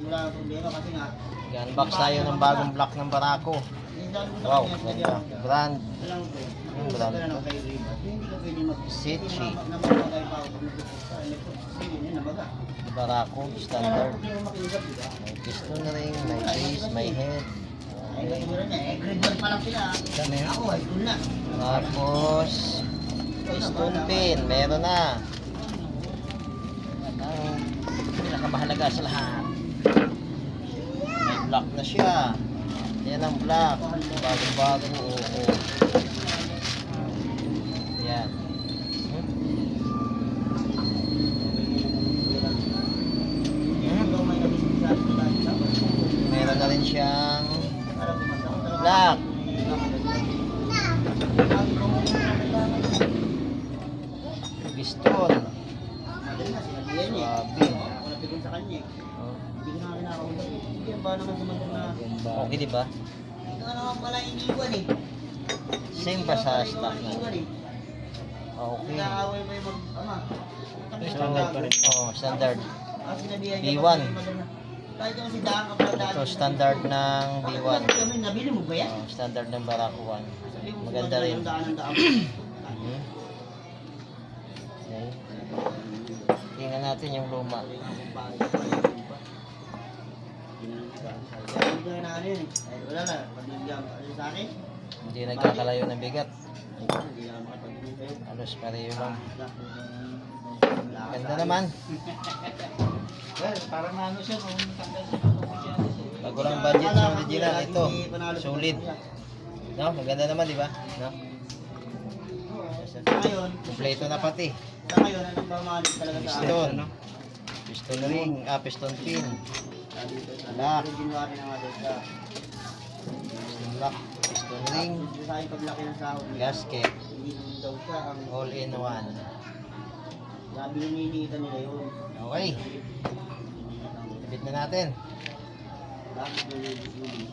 wala nang problema kasi nga. Unbox tayo ng bagong block ng Barako. Wow, ganda. Brand. Yung brand to. Sitchi. Barako, standard. May piston na rin, may base, may head. Tapos, piston pin, meron na. Ang pinakamahalaga sa lahat. May block na siya. Yan ang block. Bago-bago. Oo. Yan. Meron na rin siyang block. Piston. Okay, di ba? Same pa sa stock na. Okay. Standard pa rin. Oh, standard. B1. Ito standard ng B1. Nabili mo ba yan? Oh, standard ng Barako 1. Maganda rin. Okay. Tingnan natin yung luma. Wala na, pag-ibigyan sa akin. Hindi nagkakalayo ng bigat. Halos pareho lang. Ganda naman. Well, parang ano siya, kung tanggal siya. Pag walang budget sa original, ito. Solid. No? Maganda naman, di ba? No? Sa ngayon, Kompleto na pati. sa ngayon, anong pamahalit talaga sa akin? Piston. Piston ring. Piston pin. Lock. Ginawa rin ang atin sa Piston lock. Piston ring. sa akin paglaki ng sahod niya. Gasket. Hindi daw siya ang All in one. sabi na ninihitan nila yun. Okay. Ibit na natin. Bakit nilihitan?